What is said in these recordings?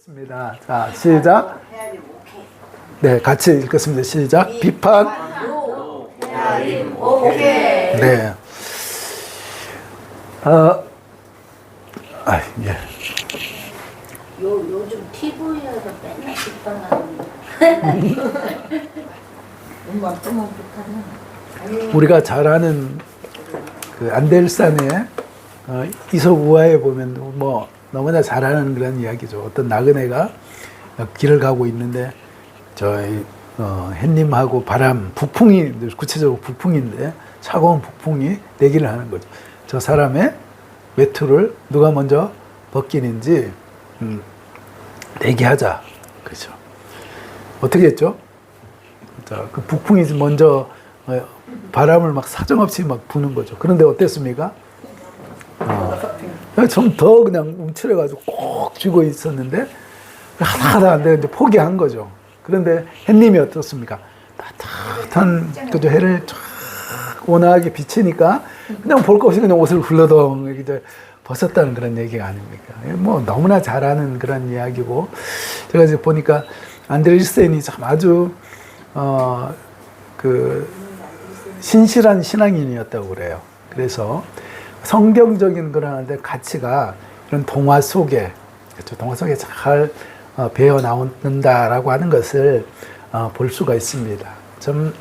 읽겠습니다. 자, 시작. 네, 같이 읽겠습니다. 시작. 비판. 네. 예. 요즘 TV에서 맨날 비판하는 우리가 잘 아는 그 안델산의 이솝우화에 보면 뭐 너무나 잘 아는 그런 이야기죠. 어떤 나그네가 길을 가고 있는데 저희 햇님하고 바람, 북풍이, 구체적으로 북풍인데 차가운 북풍이 내기를 하는 거죠. 저 사람의 외투를 누가 먼저 벗기는지 내기하자. 그렇죠. 어떻게 했죠? 자, 그 북풍이 먼저 바람을 막 사정없이 막 부는 거죠. 그런데 어땠습니까? 좀 더 그냥 움츠려가지고 꼭 쥐고 있었는데 하다 안 되는데 포기한 거죠. 그런데 햇님이 어떻습니까? 따뜻한 그죠, 해를 쫙 온화하게 비치니까 그냥 볼 것 없이 그냥 옷을 훌러덩 이제 벗었다는 그런 얘기가 아닙니까? 뭐 너무나 잘 아는 그런 이야기고, 제가 이제 보니까 안데르센이 참 아주 그 신실한 신앙인이었다고 그래요. 그래서 성경적인 그런 가치가 이런 동화 속에, 그렇죠, 동화 속에 잘 배어 나온다라고 하는 것을 볼 수가 있습니다. 좀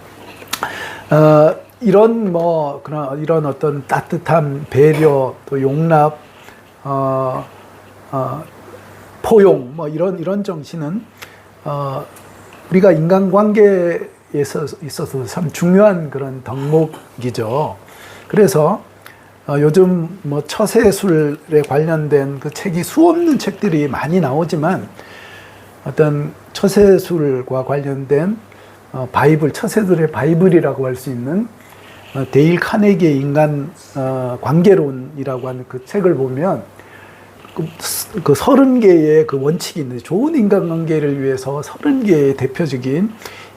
이런 뭐 그런 이런 어떤 따뜻함, 배려, 또 용납, 포용, 뭐 이런 정신은 우리가 인간관계에 있어서 참 중요한 그런 덕목이죠. 그래서 요즘 뭐 처세술에 관련된 그 책이 수없는 책들이 많이 나오지만 어떤 처세술과 관련된 바이블, 처세술의 바이블이라고 할 수 있는 데일 카네기의 인간 관계론이라고 하는 그 책을 보면 그 30개의 그 원칙이 있는데, 좋은 인간관계를 위해서 30개의 대표적인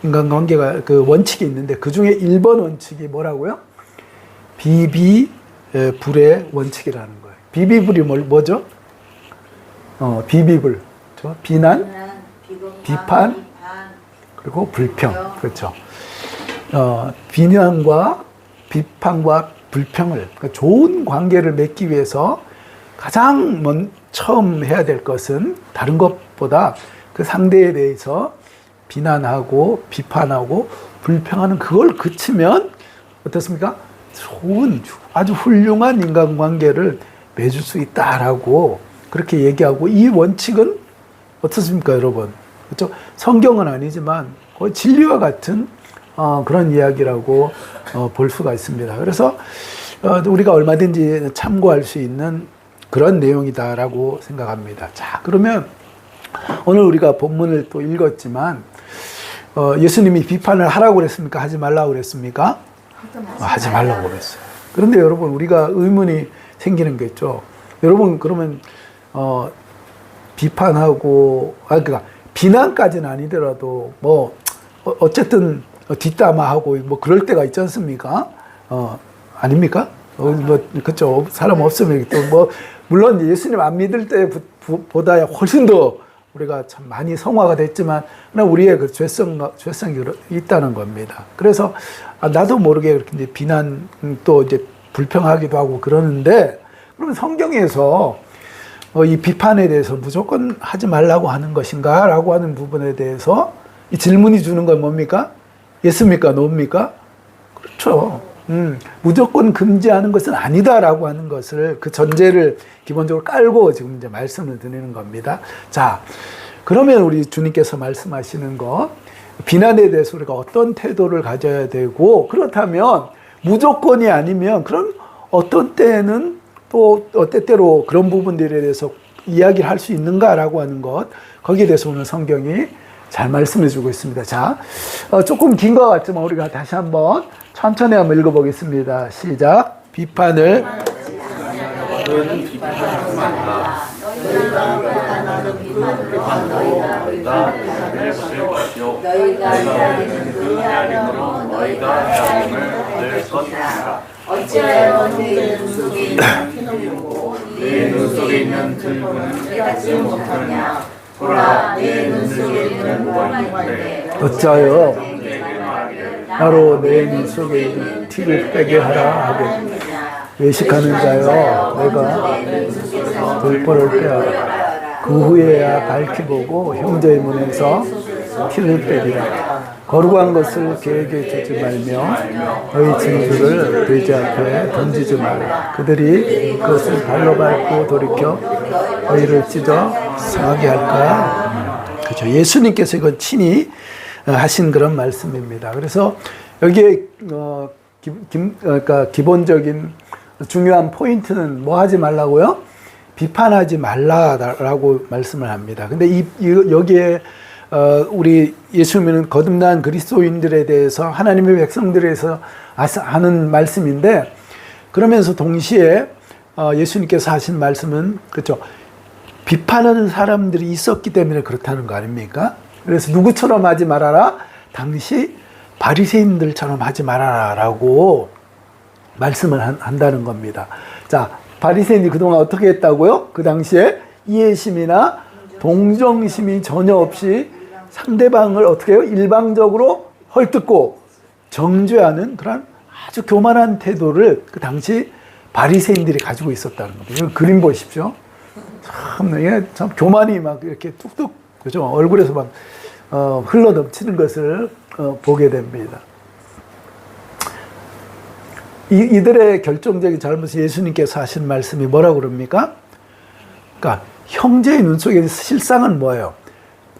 인간관계가 그 원칙이 있는데, 그 중에 1번 원칙이 뭐라고요? 비비불의 원칙이라는 거예요. 비비불이 뭐죠? 비비불. 그렇죠? 비난, 비판, 그리고 불평. 그렇죠. 비난과 비판과 불평을, 그러니까 좋은 관계를 맺기 위해서 가장 처음 해야 될 것은 다른 것보다 그 상대에 대해서 비난하고 비판하고 불평하는 그걸 그치면 어떻습니까? 좋은, 아주 훌륭한 인간관계를 맺을 수 있다라고 그렇게 얘기하고, 이 원칙은 어떻습니까, 여러분? 그렇죠? 성경은 아니지만 거의 진리와 같은 그런 이야기라고 볼 수가 있습니다. 그래서 우리가 얼마든지 참고할 수 있는 그런 내용이다라고 생각합니다. 자, 그러면 오늘 우리가 본문을 또 읽었지만 예수님이 비판을 하라고 그랬습니까? 하지 말라고 그랬습니까? 하지 말라고 그랬어요. 그런데 여러분, 우리가 의문이 생기는 게 있죠. 여러분, 그러면 비판하고, 그러니까 비난까지는 아니더라도 뭐 어쨌든 뒷담화하고 뭐 그럴 때가 있지 않습니까? 아닙니까? 뭐 그렇죠. 사람 없으면 또 뭐 물론 예수님 안 믿을 때보다 훨씬 더 우리가 참 많이 성화가 됐지만, 그러나 우리의 그 죄성이 있다는 겁니다. 그래서 나도 모르게 그렇게 이제 비난, 또 이제 불평하기도 하고 그러는데, 그러면 성경에서 이 비판에 대해서 무조건 하지 말라고 하는 것인가? 라고 하는 부분에 대해서 이 질문이 주는 건 뭡니까? 예스입니까? 노입니까? 그렇죠. 무조건 금지하는 것은 아니다라고 하는 것을, 그 전제를 기본적으로 깔고 지금 이제 말씀을 드리는 겁니다. 자, 그러면 우리 주님께서 말씀하시는 것, 비난에 대해서 우리가 어떤 태도를 가져야 되고, 그렇다면 무조건이 아니면 그럼 어떤 때는 또 때때로 그런 부분들에 대해서 이야기를 할 수 있는가라고 하는 것, 거기에 대해서 오늘 성경이 잘 말씀해 주고 있습니다. 자, 조금 긴 것 같지만 우리가 다시 한번 천천히 한번 읽어보겠습니다. 시작. 비판을 너희가 기다리는 그 하나님으로 너희가 하나님을 얻을 것이라. 어찌하여 네 눈 속에 있는 피눈물고 네 눈 속에 있는 들보는 깨닫지 못하냐. 보라 내 눈 속에 있는 무엇이 있는데 어찌하여 내게 말하기를 나로 내 눈 속에 있는 티를 빼게 하라 하되 외식하는 자여 내가 돌보를 빼어라. 그 후에야 밝히 보고 형제의 문에서 티를 빼리라. 거룩한 것을 계획에 두지 말며 너희 진주를 돼지 앞에 던지지 말라. 그들이 그것을 발로 밟고 돌이켜 너희를 찢어 상하게 할까. 그렇죠. 예수님께서 이건 친히 하신 그런 말씀입니다. 그래서 여기에 그러니까 기본적인 중요한 포인트는 뭐 하지 말라고요? 비판하지 말라라고 말씀을 합니다. 근데 여기에 우리 예수님은 거듭난 그리스도인들에 대해서 하나님의 백성들에서 하는 말씀인데, 그러면서 동시에 예수님께서 하신 말씀은 그렇죠. 비판하는 사람들이 있었기 때문에 그렇다는 거 아닙니까? 그래서 누구처럼 하지 말아라? 당시 바리새인들처럼 하지 말아라라고 말씀을 한다는 겁니다. 자, 바리새인이 그동안 어떻게 했다고요? 그 당시에 이해심이나 동정심이 전혀 없이 상대방을 어떻게 해요? 일방적으로 헐뜯고 정죄하는 그런 아주 교만한 태도를 그 당시 바리새인들이 가지고 있었다는 겁니다. 이거 그림 보십시오. 참 교만이 막 이렇게 뚝뚝, 그죠? 얼굴에서 막 흘러 넘치는 것을 보게 됩니다. 이들의 결정적인 잘못을 예수님께서 하신 말씀이 뭐라고 그럽니까? 그러니까 형제의 눈 속에 실상은 뭐예요?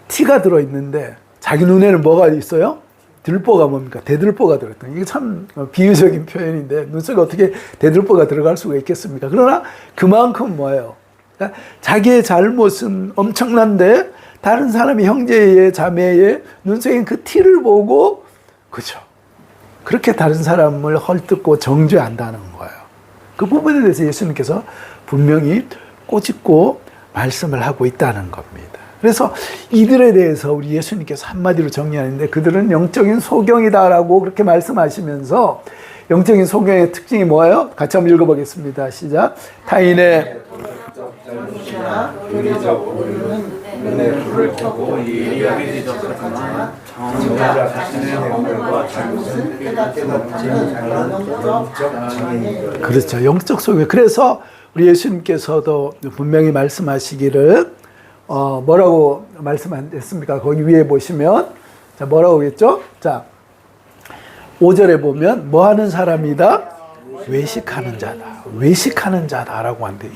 티가 들어있는데 자기 눈에는 뭐가 있어요? 들보가 뭡니까? 대들보가 들어있다. 이게 참 비유적인 표현인데 눈 속에 어떻게 대들보가 들어갈 수가 있겠습니까? 그러나 그만큼 뭐예요? 그러니까 자기의 잘못은 엄청난데 다른 사람이 형제의 자매의 눈 속에 그 티를 보고, 그죠? 그렇게 다른 사람을 헐뜯고 정죄한다는 거예요. 그 부분에 대해서 예수님께서 분명히 꼬집고 말씀을 하고 있다는 겁니다. 그래서 이들에 대해서 우리 예수님께서 한마디로 정리하는데, 그들은 영적인 소경이다라고 그렇게 말씀하시면서, 영적인 소경의 특징이 뭐예요? 같이 한번 읽어보겠습니다. 시작. 타인의 윤리적 오류는 눈에 불을 켜고 예리하게 지적하지만 정죄자 자신의 허물과 잘못은 깨닫지 않는 영적 장애인. 그렇죠. 영적 소경. 그래서 우리 예수님께서도 분명히 말씀하시기를 뭐라고 말씀했습니까? 거기 위에 보시면 자, 뭐라고 했죠? 자, 5절에 보면 뭐 하는 사람이다? 외식하는 자다. 외식하는 자다라고 하는데,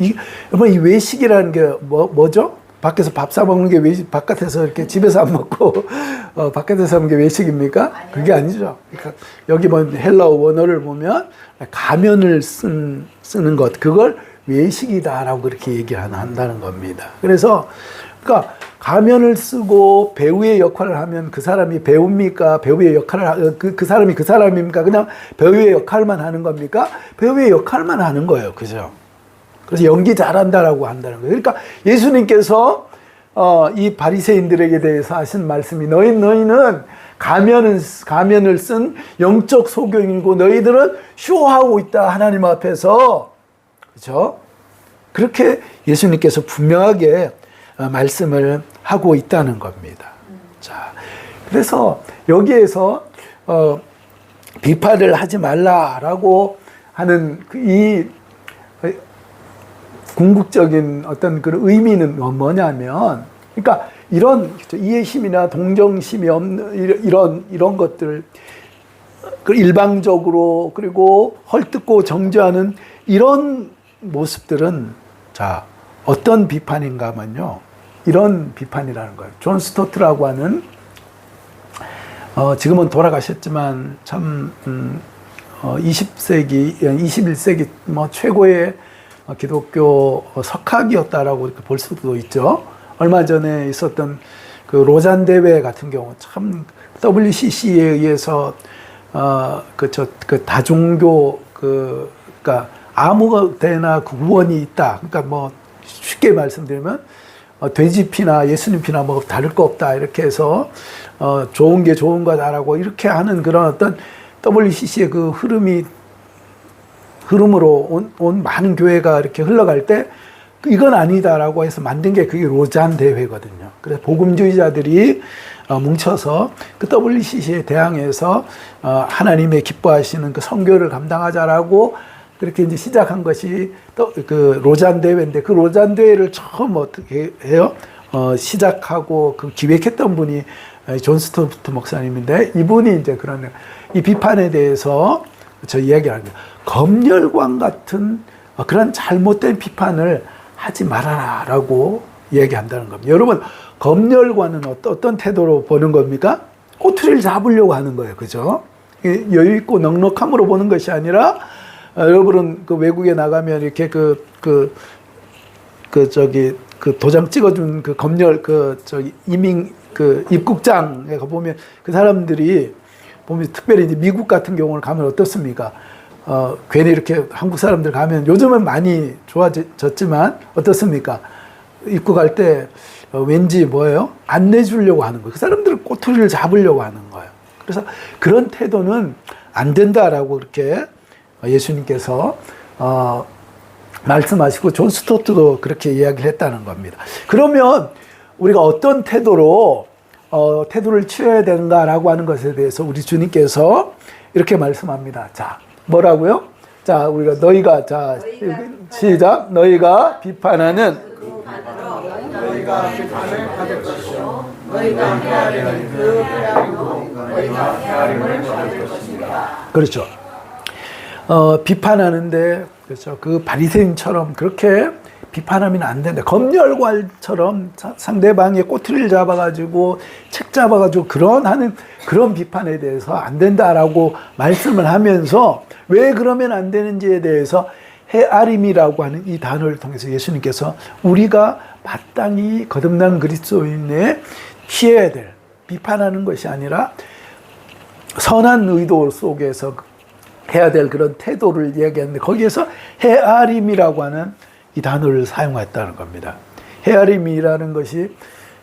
여러분 이 외식이라는 게 뭐죠? 밖에서 밥 사 먹는 게 외식, 바깥에서 이렇게 집에서 안 먹고 바깥에서 하는 게 외식입니까? 그게 아니죠. 그러니까 여기 뭐 헬라어 원어를 보면 가면을 쓰는 것, 그걸 외식이다라고 그렇게 얘기한다는 겁니다. 그래서 그러니까 가면을 쓰고 배우의 역할을 하면 그 사람이 배우입니까? 배우의 역할을 그 사람이 그 사람입니까? 그냥 배우의 역할만 하는 겁니까? 배우의 역할만 하는 거예요. 그죠? 그래서 연기 잘한다라고 한다는 거예요. 그러니까 예수님께서 이 바리새인들에게 대해서 하신 말씀이, 너희는 가면을 쓴 영적 소경이고 너희들은 쇼하고 있다, 하나님 앞에서. 그렇죠? 그렇게 예수님께서 분명하게 말씀을 하고 있다는 겁니다. 자, 그래서 여기에서 비판을 하지 말라라고 하는 이 궁극적인 어떤 그런 의미는 뭐냐면, 그러니까 이런 이해심이나 동정심이 없는 이런 것들, 일방적으로 그리고 헐뜯고 정죄하는 이런 모습들은 자, 어떤 비판인가 하면요, 이런 비판이라는 거예요. 존 스토트라고 하는 지금은 돌아가셨지만 참 20세기, 21세기 뭐 최고의 기독교 석학이었다라고 이렇게 볼 수도 있죠. 얼마 전에 있었던 그 로잔 대회 같은 경우 참 WCC에 의해서 그 다종교 그러니까 아무 데나 구원이 있다. 그러니까 뭐 쉽게 말씀드리면 돼지 피나 예수님 피나 뭐 다를 거 없다, 이렇게 해서 좋은 게 좋은 거다라고 이렇게 하는 그런 어떤 WCC의 그 흐름으로 온 많은 교회가 이렇게 흘러갈 때 이건 아니다라고 해서 만든 게 그게 로잔 대회거든요. 그래서 복음주의자들이 뭉쳐서 그 WCC에 대항해서 하나님의 기뻐하시는 그 선교를 감당하자라고 그렇게 이제 시작한 것이 또 그 로잔 대회인데, 그 로잔 대회를 처음 어떻게 해요? 시작하고 그 기획했던 분이 존 스토트 목사님인데, 이분이 이제 그런 이 비판에 대해서 저 이야기를 합니다. 검열관 같은 그런 잘못된 비판을 하지 말아라라고 얘기한다는 겁니다. 여러분, 검열관은 어떤 태도로 보는 겁니까? 꼬투리를 잡으려고 하는 거예요. 그죠? 여유 있고 넉넉함으로 보는 것이 아니라, 여러분은 그 외국에 나가면 이렇게 그 도장 찍어준 그 검열, 이민, 입국장에 가보면 그 사람들이 보면 특별히 이제 미국 같은 경우를 가면 어떻습니까? 괜히 이렇게 한국 사람들 가면 요즘은 많이 좋아졌지만 어떻습니까? 입국할 때 왠지 뭐예요? 안 내주려고 하는 거예요. 그 사람들은 꼬투리를 잡으려고 하는 거예요. 그래서 그런 태도는 안 된다라고 그렇게 예수님께서 말씀하시고 존 스토트도 그렇게 이야기를 했다는 겁니다. 그러면 우리가 어떤 태도로 태도를 취해야 되는가라고 하는 것에 대해서 우리 주님께서 이렇게 말씀합니다. 자, 뭐라고요? 자, 우리가 너희가 시작. 너희가 비판하는 너희가 비판을 받을 것이요 너희가 헤아리는 그 헤아림도 너희가 헤아림을 받을 것입니다. 그렇죠. 비판하는데, 그렇죠. 그 바리새인처럼 그렇게 비판하면 안 된다. 검열관처럼 상대방의 꼬투리를 잡아가지고 책 잡아가지고 그런 비판에 대해서 안 된다라고 말씀을 하면서, 왜 그러면 안 되는지에 대해서 헤아림이라고 하는 이 단어를 통해서 예수님께서 우리가 마땅히 거듭난 그리스도인에 취해야 될, 비판하는 것이 아니라 선한 의도 속에서 해야 될 그런 태도를 이야기하는데, 거기에서 헤아림이라고 하는 이 단어를 사용했다는 겁니다. 헤아림이라는 것이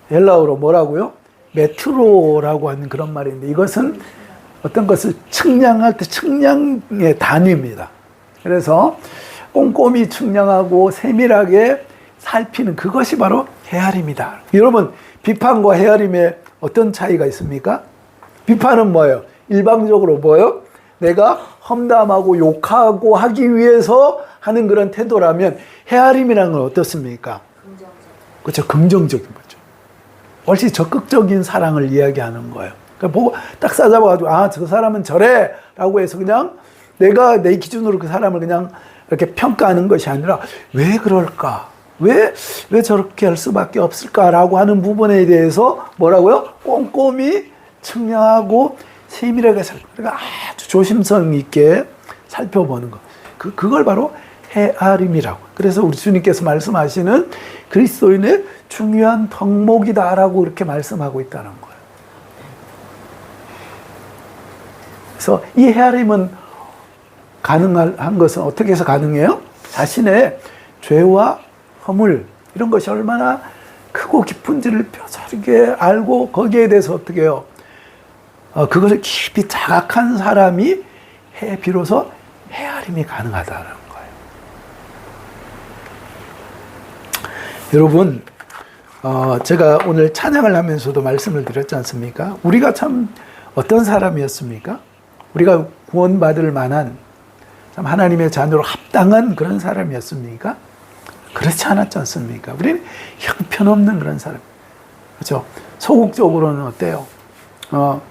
헬라어로 뭐라고요? 메트로라고 하는 그런 말인데, 이것은 어떤 것을 측량할 때 측량의 단위입니다. 그래서 꼼꼼히 측량하고 세밀하게 살피는 그것이 바로 헤아림이다. 여러분, 비판과 헤아림에 어떤 차이가 있습니까? 비판은 뭐예요? 일방적으로 뭐예요? 내가 험담하고 욕하고 하기 위해서 하는 그런 태도라면, 헤아림이라는 건 어떻습니까? 그렇죠. 긍정적인 거죠. 훨씬 적극적인 사랑을 이야기하는 거예요. 그러니까 보고 딱 싸잡아가지고, 저 사람은 저래! 라고 해서 그냥 내가 내 기준으로 그 사람을 그냥 이렇게 평가하는 것이 아니라, 왜 그럴까? 왜 저렇게 할 수밖에 없을까라고 하는 부분에 대해서 뭐라고요? 꼼꼼히 측량하고 세밀하게 그러니까 아주 조심성 있게 살펴보는 것. 그걸 바로 헤아림이라고. 그래서 우리 주님께서 말씀하시는 그리스도인의 중요한 덕목이다라고 이렇게 말씀하고 있다는 거예요. 그래서 이 헤아림은 가능한 것은 어떻게 해서 가능해요? 자신의 죄와 허물, 이런 것이 얼마나 크고 깊은지를 뼈저리게 알고 거기에 대해서 어떻게 해요? 그것을 깊이 자각한 사람이 비로소 헤아림이 가능하다는 거예요. 여러분, 제가 오늘 찬양을 하면서도 말씀을 드렸지 않습니까? 우리가 참 어떤 사람이었습니까? 우리가 구원받을 만한 참 하나님의 자녀로 합당한 그런 사람이었습니까? 그렇지 않았지 않습니까? 우리는 형편없는 그런 사람. 그렇죠? 소극적으로는 어때요?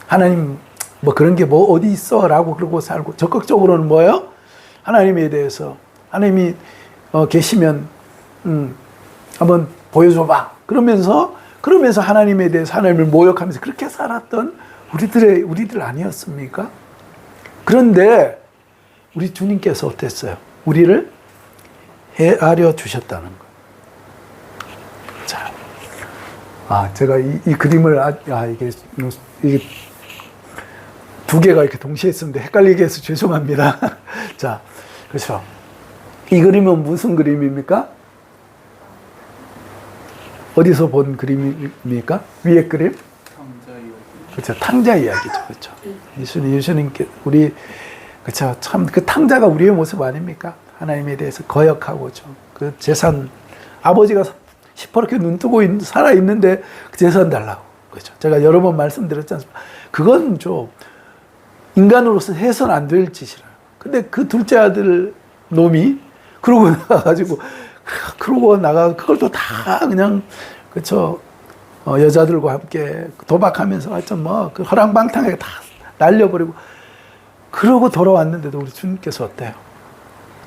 하나님 뭐 그런 게 뭐 어디 있어? 라고 그러고 살고, 적극적으로는 뭐예요? 하나님에 대해서, 하나님이 계시면 한번 보여줘봐. 그러면서 하나님에 대해서 하나님을 모욕하면서 그렇게 살았던 우리들 아니었습니까? 그런데 우리 주님께서 어땠어요? 우리를 헤아려 주셨다는 거예요. 자, 제가 이 그림을 이게 두 개가 이렇게 동시에 있었는데 헷갈리게 해서 죄송합니다. 자, 그렇죠. 이 그림은 무슨 그림입니까? 어디서 본 그림입니까? 위에 그림? 그렇죠. 탕자 이야기죠. 그렇죠. 예수님께 그렇죠. 참 그 탕자가 우리의 모습 아닙니까? 하나님에 대해서 거역하고 그 재산, 아버지가 시퍼렇게 눈 뜨고 살아 있는데 재산 달라고. 그렇죠. 제가 여러 번 말씀드렸지 않습니까? 그건 좀 인간으로서 해서는 안 될 짓이라. 근데 그 둘째 아들 놈이 그러고 나가가지고 그걸 또 다 그냥 그렇죠. 여자들과 함께 도박하면서 하여튼 그 허랑방탕하게 다 날려버리고 그러고 돌아왔는데도 우리 주님께서 어때요?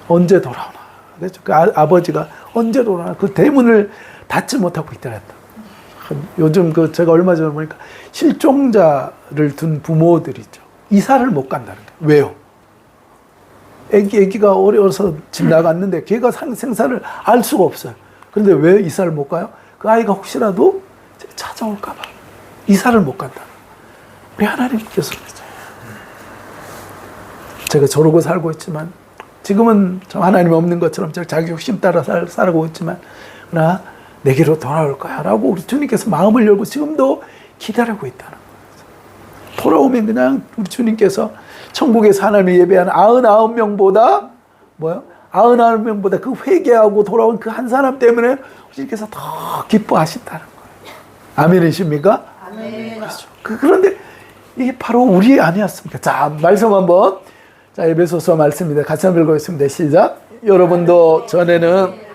언제 돌아오나? 그렇죠. 그 아버지가 언제 돌아오나? 그 대문을 닫지 못하고 있더랬다. 요즘 제가 얼마 전에 보니까 실종자를 둔 부모들 있죠. 이사를 못 간다는 거예요. 왜요? 애기가 어려서 집 나갔는데 걔가 생사를 알 수가 없어요. 그런데 왜 이사를 못 가요? 그 아이가 혹시라도 찾아올까봐 이사를 못 간다. 우리 하나님께서 제가 저러고 살고 있지만 지금은 좀 하나님 없는 것처럼 자기 욕심 따라 살아가고 있지만 그러나 내게로 돌아올 거야 라고 우리 주님께서 마음을 열고 지금도 기다리고 있다는 거예요. 돌아오면 그냥 우리 주님께서 천국에서 하나님을 예배하는 99명보다 99명보다 그 회개하고 돌아온 그 한 사람 때문에 주님께서 더 기뻐하신다는 거예요. 아멘이십니까? 아멘. 그렇죠. 그런데 이게 바로 우리 아니었습니까? 자, 말씀 한번. 자, 에베소서 말씀입니다. 같이 한번 읽어보겠습니다. 시작. 여러분도 전에는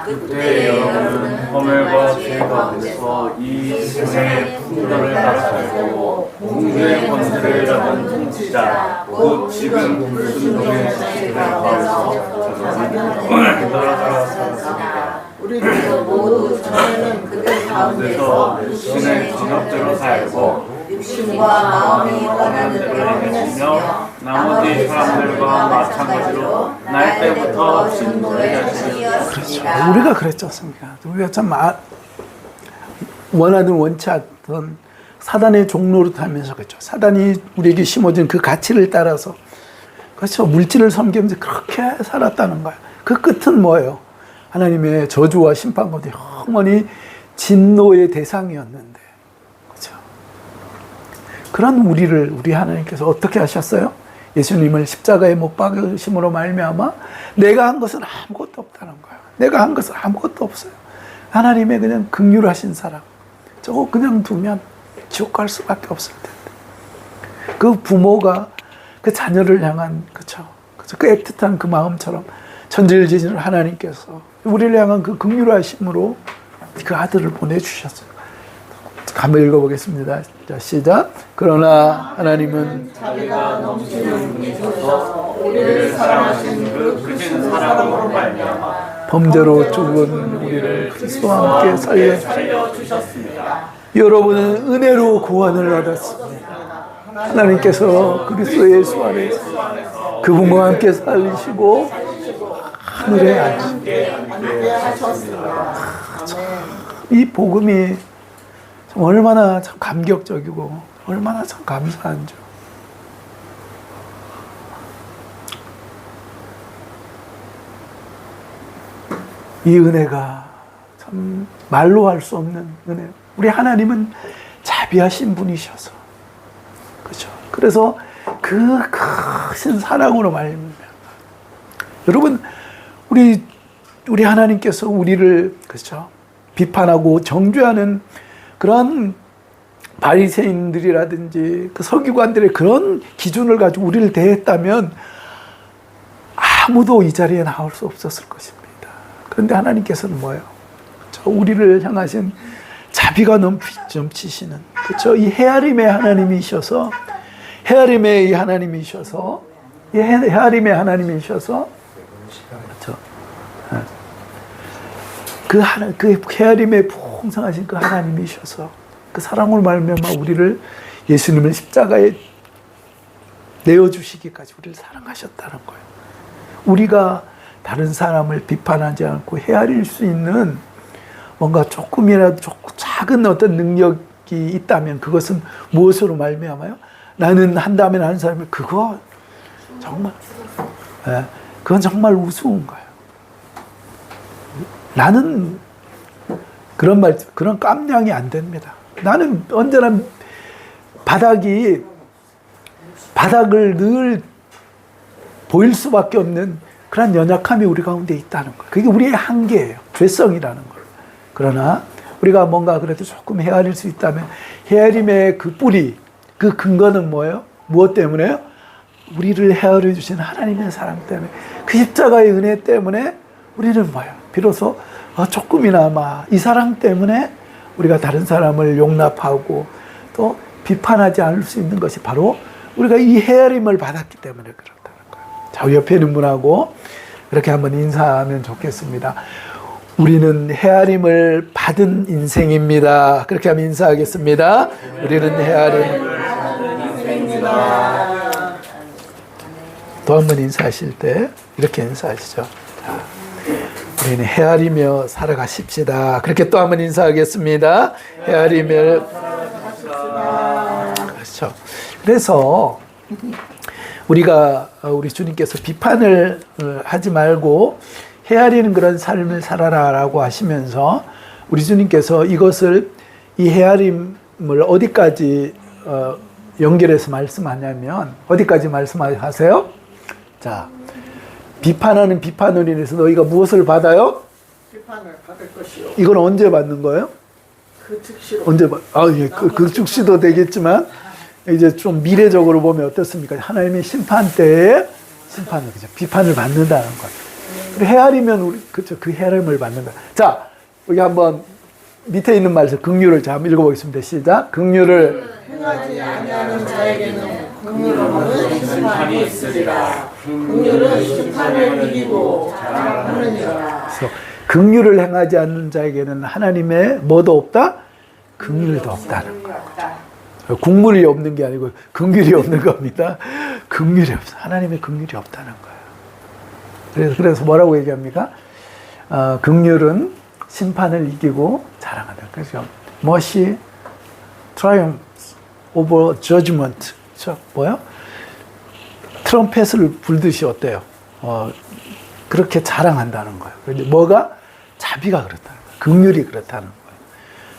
그때 여러분은 허물과 죄 가운데서 이 세상의 풍요를 따라 살고 공주의 권세를 잡은 통치자 곧 지금 불순종의 자식들 가운데서 따라 살았습니다. 우리도 모두 전에는 그들 가운데서 육신의 정욕대로 살고 육신과 마음이 원하는 대로 행했으며 나머지 사람들과 마찬가지로 날 때부터 진노의 자식이었습니다. 우리가 그랬지 않습니까? 우리가 참 원하든 원치 않던 사단의 종로를 타면서 그렇죠. 사단이 우리에게 심어준 그 가치를 따라서 그렇죠. 물질을 섬기면서 그렇게 살았다는 거예요. 그 끝은 뭐예요? 하나님의 저주와 심판 가운데 영원히 진노의 대상이었는데 그렇죠. 그런 우리 하나님께서 어떻게 하셨어요? 예수님을 십자가에 못 박으심으로 말미암아 내가 한 것은 아무것도 없다는 거예요. 내가 한 것은 아무것도 없어요. 하나님의 그냥 긍휼하신 사랑. 저거 그냥 두면 지옥 갈 수밖에 없을 텐데. 그 부모가 그 자녀를 향한 그쵸. 그 애틋한 그 마음처럼 천지를 하나님께서 우리를 향한 그 긍휼하심으로 그 아들을 보내주셨어요. 한번 읽어보겠습니다. 자, 시작. 그러나 하나님은 자비가 넘치는 분이셔서 우리를 사랑하신 그 크신 사랑으로 말미암아 범죄로 죽은 우리를 그리스도와 함께 살려주셨습니다. 여러분은 은혜로 구원을 얻었습니다. 하나님께서 그리스도 예수 안에서 그분과 함께 살리시고 하늘에 앉히게 하셨습니다. 이 복음이 참 얼마나 참 감격적이고 얼마나 참 감사한죠. 이 은혜가 참 말로 할 수 없는 은혜. 우리 하나님은 자비하신 분이셔서 그렇죠. 그래서 그 크신 사랑으로 말미암아 여러분 우리 하나님께서 우리를 그렇죠 비판하고 정죄하는 그런 바리새인들이라든지 그 서기관들의 그런 기준을 가지고 우리를 대했다면 아무도 이 자리에 나올 수 없었을 것입니다. 그런데 하나님께서는 뭐예요? 그렇죠? 우리를 향하신 자비가 넘치시는 그렇죠? 이 헤아림의 하나님이셔서 헤아림의 하나님이셔서 그렇죠? 그 헤아림의 풍성하신 그 하나님이셔서 그 사랑으로 말미암아 우리를 예수님을 십자가에 내어주시기까지 우리를 사랑하셨다는 거예요. 우리가 다른 사람을 비판하지 않고 헤아릴 수 있는 뭔가 조금이라도 작은 어떤 능력이 있다면 그것은 무엇으로 말미암아요? 나는 한다면 하는 사람이 그거 정말 그건 정말 우스운 거예요. 나는 그런 깜냥이 안 됩니다. 나는 언제나 바닥을 늘 보일 수밖에 없는 그런 연약함이 우리 가운데 있다는 거예요. 그게 우리의 한계예요. 죄성이라는 걸. 그러나 우리가 뭔가 그래도 조금 헤아릴 수 있다면 헤아림의 그 뿌리, 그 근거는 뭐예요? 무엇 때문에요? 우리를 헤아려 주신 하나님의 사랑 때문에, 그 십자가의 은혜 때문에 우리는 뭐예요? 비로소 조금이나마 이 사랑 때문에 우리가 다른 사람을 용납하고 또 비판하지 않을 수 있는 것이 바로 우리가 이 헤아림을 받았기 때문에 그렇다는 거예요. 자, 옆에 있는 분하고 이렇게 한번 인사하면 좋겠습니다. 우리는 헤아림을 받은 인생입니다. 그렇게 하면 인사하겠습니다. 우리는 헤아림을 받은 인생입니다. 또 한 번 인사하실 때 이렇게 인사하시죠. 자, 우리는 헤아리며 살아가십시다. 그렇게 또 한 번 인사하겠습니다. 헤아리며 살아가십시다. 그렇죠. 그래서 우리 주님께서 비판을 하지 말고 헤아리는 그런 삶을 살아라라고 하시면서 우리 주님께서 이것을 이 헤아림을 어디까지 연결해서 말씀하냐면 어디까지 말씀하세요? 자, 비판하는 비판으로 인해서 너희가 무엇을 받아요? 비판을 받을 것이요. 이건 언제 받는 거예요? 그 즉시로. 언제 받? 예, 그 즉시도 되겠지만 이제 좀 미래적으로 보면 어떻습니까? 하나님의 심판 때에 심판을 그죠? 비판을 받는다는 거예요. 헤아리면 우리 그죠? 그 헤아림을 받는다. 자, 여기 한번 밑에 있는 말에서 긍휼을 자 한번 읽어보겠습니다. 시작. 긍휼을 행하지 아니하는 자에게는 긍휼은 심판이 있으리라. 긍휼은 심판을 이기고 자랑하느니라. 그래서 긍휼을 행하지 않는 자에게는 하나님의 뭐도 없다? 긍휼도 없다는 거예요. 국물이 없는 게 아니고 긍휼이 없는 겁니다. 긍휼이 없어. 하나님의 긍휼이 없다는 거예요. 그래서 뭐라고 얘기합니까? 긍휼은 심판을 이기고 자랑한다. 그렇죠? mercy triumphs over judgment. 그렇죠? 뭐요? 트럼펫을 불듯이 어때요? 그렇게 자랑한다는 거예요. 그런데 뭐가? 자비가 그렇다는 거예요. 긍휼이 그렇다는 거예요.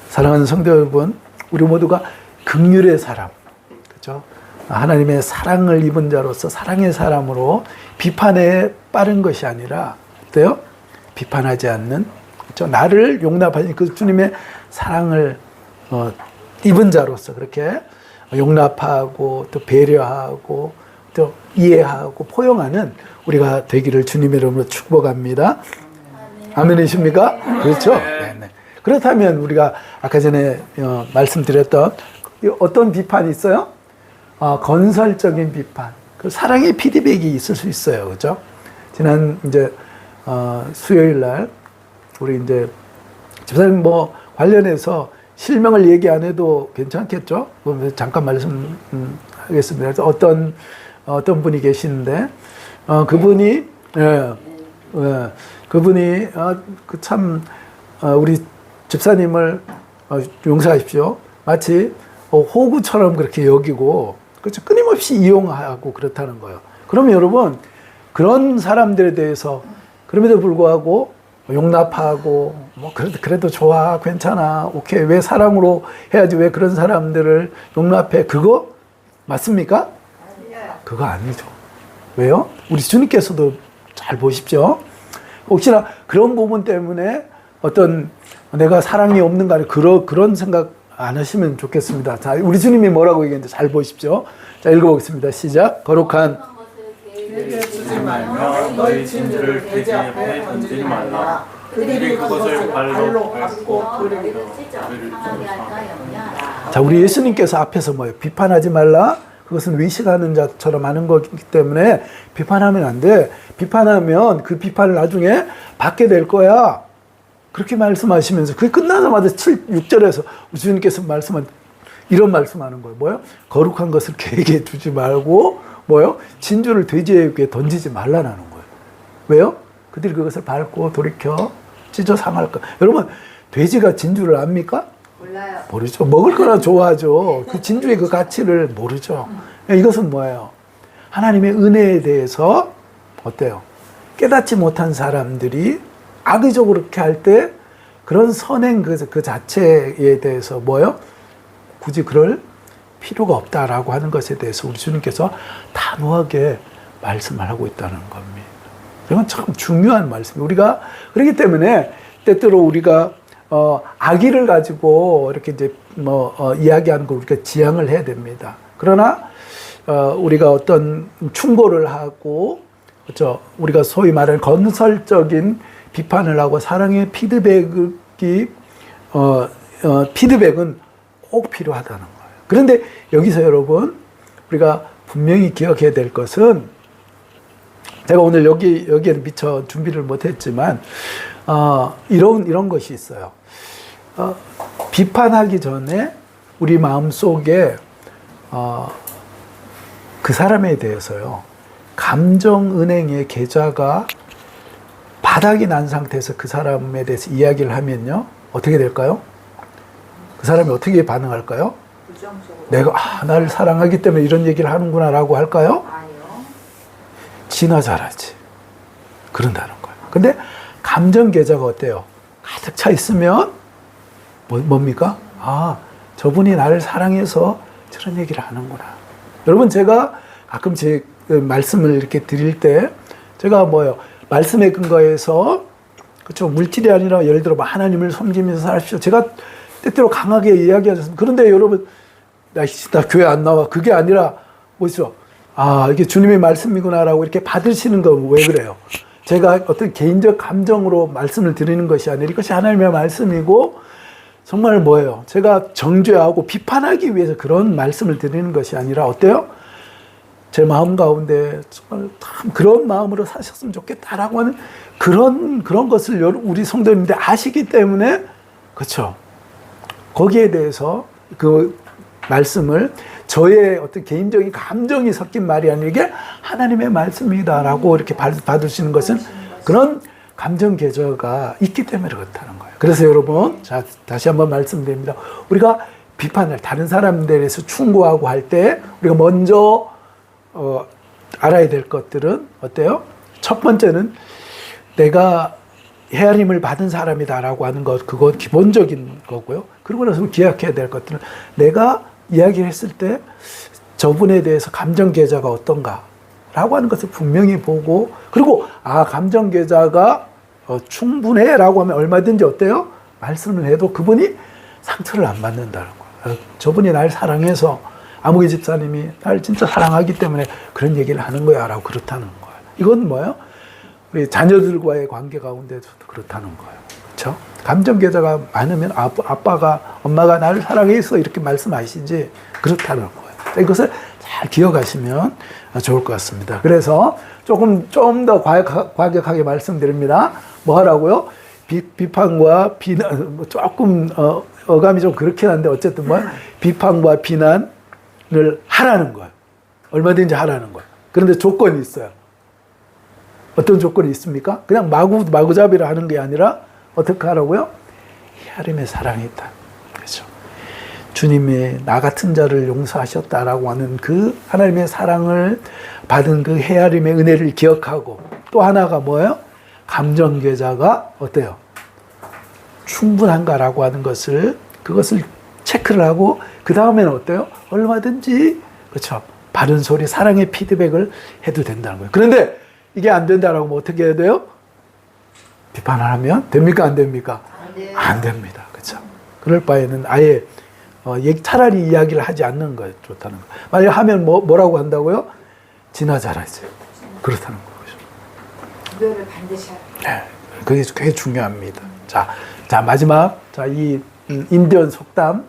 사랑하는 성도 여러분, 우리 모두가 긍휼의 사람, 그렇죠? 하나님의 사랑을 입은 자로서 사랑의 사람으로 비판에 빠른 것이 아니라 어때요? 비판하지 않는, 그렇죠? 나를 용납하신 그 주님의 사랑을 입은 자로서 그렇게 용납하고 또 배려하고 또 이해하고 포용하는 우리가 되기를 주님의 이름으로 축복합니다. 아멘이십니까? 그렇죠? 네. 그렇다면 우리가 아까 전에 말씀드렸던 어떤 비판이 있어요? 건설적인 비판. 그 사랑의 피드백이 있을 수 있어요. 그죠? 지난 이제 수요일 날 우리 이제 집사님 뭐 관련해서 실명을 얘기 안 해도 괜찮겠죠? 잠깐 말씀하겠습니다. 그래서 어떤 분이 계시는데 그분이 그분이 참 우리 집사님을 용서하십시오. 마치 호구처럼 그렇게 여기고 그렇죠? 끊임없이 이용하고 그렇다는 거예요. 그러면 여러분 그런 사람들에 대해서 그럼에도 불구하고 용납하고 뭐 그래도 좋아 괜찮아 오케이 왜 사랑으로 해야지 왜 그런 사람들을 용납해 그거 맞습니까? 그거 아니죠. 왜요? 우리 주님께서도 잘 보십시오. 혹시나 그런 부분 때문에 어떤 내가 사랑이 없는가 그런 생각 안 하시면 좋겠습니다. 자, 우리 주님이 뭐라고 얘기했는지 잘 보십시오. 자, 읽어보겠습니다. 시작. 거룩한 내게 주지 말며 너희 진주를 돼지 앞에 던지지 말라. 그들이 그것을 발로 밟고 뿌리리라. 자, 우리 예수님께서 앞에서 뭐예요? 비판하지 말라. 그것은 위식하는 자처럼 하는 거기 때문에 비판하면 안 돼. 비판하면 그 비판을 나중에 받게 될 거야. 그렇게 말씀하시면서 그게 끝나자마자 6절에서 우리 주님께서 이런 말씀하는 거예요. 뭐요? 거룩한 것을 개에게 주지 말고 뭐요? 진주를 돼지에게 던지지 말라는 거예요. 왜요? 그들이 그것을 밟고 돌이켜 찢어 상할 거. 여러분 돼지가 진주를 압니까? 몰라요. 모르죠. 먹을 거나 좋아하죠. 그 진주의 그 가치를 모르죠. 이것은 뭐예요? 하나님의 은혜에 대해서 어때요? 깨닫지 못한 사람들이 악의적으로 그렇게 할 때 그런 선행 그 자체에 대해서 뭐예요? 굳이 그럴 필요가 없다라고 하는 것에 대해서 우리 주님께서 단호하게 말씀을 하고 있다는 겁니다. 이건 참 중요한 말씀이에요. 우리가 그렇기 때문에 때때로 우리가 악의를 가지고 이렇게 이제 이야기하는 걸 우리가 지양을 해야 됩니다. 그러나 우리가 어떤 충고를 하고 그렇죠? 우리가 소위 말하는 건설적인 비판을 하고 사랑의 피드백이 피드백은 꼭 필요하다는 거예요. 그런데 여기서 여러분 우리가 분명히 기억해야 될 것은 제가 오늘 여기에 미처 준비를 못했지만 이런 것이 있어요. 비판하기 전에 우리 마음 속에 그 사람에 대해서요 감정 은행의 계좌가 바닥이 난 상태에서 그 사람에 대해서 이야기를 하면요 어떻게 될까요? 그 사람이 어떻게 반응할까요? 부정적으로. 내가 나를 사랑하기 때문에 이런 얘기를 하는구나 라고 할까요? 아니요. 지나 잘하지 그런다는 거예요. 근데 감정 계좌가 어때요? 가득 차 있으면 뭡니까? 저분이 나를 사랑해서 저런 얘기를 하는구나. 여러분 제가 가끔씩 말씀을 이렇게 드릴 때 제가 말씀에 근거해서 그렇죠 물질이 아니라 예를 들어 하나님을 섬기면서 살십시오. 제가 때때로 강하게 이야기하셨습니다. 그런데 여러분 나 교회 안 나와 그게 아니라 뭐죠? 이게 주님의 말씀이구나라고 이렇게 받으시는 건 왜 그래요? 제가 어떤 개인적 감정으로 말씀을 드리는 것이 아니라 이것이 하나님의 말씀이고 정말 뭐예요? 제가 정죄하고 비판하기 위해서 그런 말씀을 드리는 것이 아니라 어때요? 제 마음 가운데 정말 참 그런 마음으로 사셨으면 좋겠다라고 하는 그런 것을 우리 성도님들 아시기 때문에 그렇죠? 거기에 대해서 그 말씀을 저의 어떤 개인적인 감정이 섞인 말이 아니라 이게 하나님의 말씀이다라고 이렇게 받으시는 것은 그런 감정 계좌가 있기 때문에 그렇다는 거예요. 그래서 여러분, 자, 다시 한번 말씀드립니다. 우리가 비판을 다른 사람들에 대해서 충고하고 할 때 우리가 먼저 알아야 될 것들은 어때요? 첫 번째는 내가 헤아림을 받은 사람이다라고 하는 것, 그건 기본적인 거고요. 그러고 나서 기억해야 될 것들은 내가 이야기를 했을 때 저분에 대해서 감정 계좌가 어떤가라고 하는 것을 분명히 보고 그리고 감정 계좌가 충분해라고 하면 얼마든지 어때요? 말씀을 해도 그분이 상처를 안 받는다는 거예요. 저분이 날 사랑해서 아무개 집사님이 날 진짜 사랑하기 때문에 그런 얘기를 하는 거야 라고 그렇다는 거예요. 이건 뭐예요? 우리 자녀들과의 관계 가운데도 그렇다는 거예요. 그렇죠? 감정 계좌가 많으면 엄마가 나를 사랑해서 이렇게 말씀하시지 그렇다는 거예요. 이것을 잘 기억하시면 좋을 것 같습니다. 그래서 좀 더 과격하게 말씀드립니다. 뭐 하라고요? 비판과 비난, 조금 어감이 좀 그렇긴 한데 어쨌든 비판과 비난을 하라는 거예요. 얼마든지 하라는 거예요. 그런데 조건이 있어요. 어떤 조건이 있습니까? 그냥 마구잡이로 하는 게 아니라 어떻게 하라고요? 헤아림의 사랑이 있다. 그렇죠. 주님이 나 같은 자를 용서하셨다라고 하는 그 하나님의 사랑을 받은 그 헤아림의 은혜를 기억하고 또 하나가 뭐예요? 감정 계좌가 어때요? 충분한가라고 하는 그것을 체크를 하고 그 다음에는 어때요? 얼마든지 그렇죠. 바른 소리, 사랑의 피드백을 해도 된다는 거예요. 그런데 이게 안 된다라고 하면 어떻게 해야 돼요? 비판을 하면 됩니까? 안 됩니까? 안 됩니다. 그렇죠. 그럴 바에는 아예 차라리 이야기를 하지 않는 거 좋다는 거. 만약 하면 뭐라고 한다고요? 지나자라지. 그렇다는 거죠. 구별을 반드시 하라. 네, 그게 굉장히 중요합니다. 자 마지막 이 인디언 속담.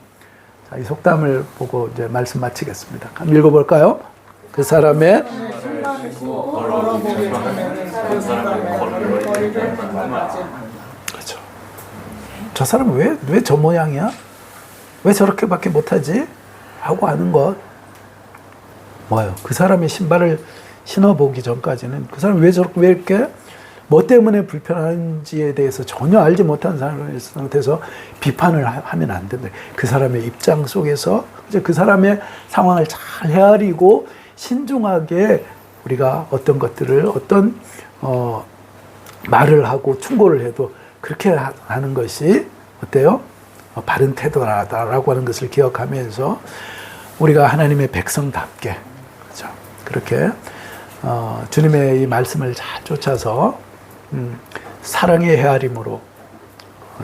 자, 이 속담을 보고 이제 말씀 마치겠습니다. 한번 읽어볼까요? 그 사람의 그렇죠. 저 사람은 왜 저 모양이야? 왜 저렇게밖에 못하지? 하고 하는 것 뭐예요? 그 사람의 신발을 신어보기 전까지는 그 사람이 왜 이렇게 뭐 때문에 불편한지에 대해서 전혀 알지 못한 상태에서 비판을 하면 안 된다. 그 사람의 입장 속에서 이제 그 사람의 상황을 잘 헤아리고 신중하게 우리가 어떤 것들을 어떤 말을 하고 충고를 해도 그렇게 하는 것이 어때요? 바른 태도라고 하는 것을 기억하면서 우리가 하나님의 백성답게 그렇죠? 그렇게 주님의 이 말씀을 잘 쫓아서 사랑의 헤아림으로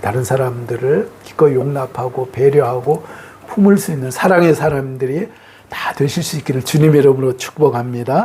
다른 사람들을 기꺼이 용납하고 배려하고 품을 수 있는 사랑의 사람들이 다 되실 수 있기를 주님의 이름으로 축복합니다.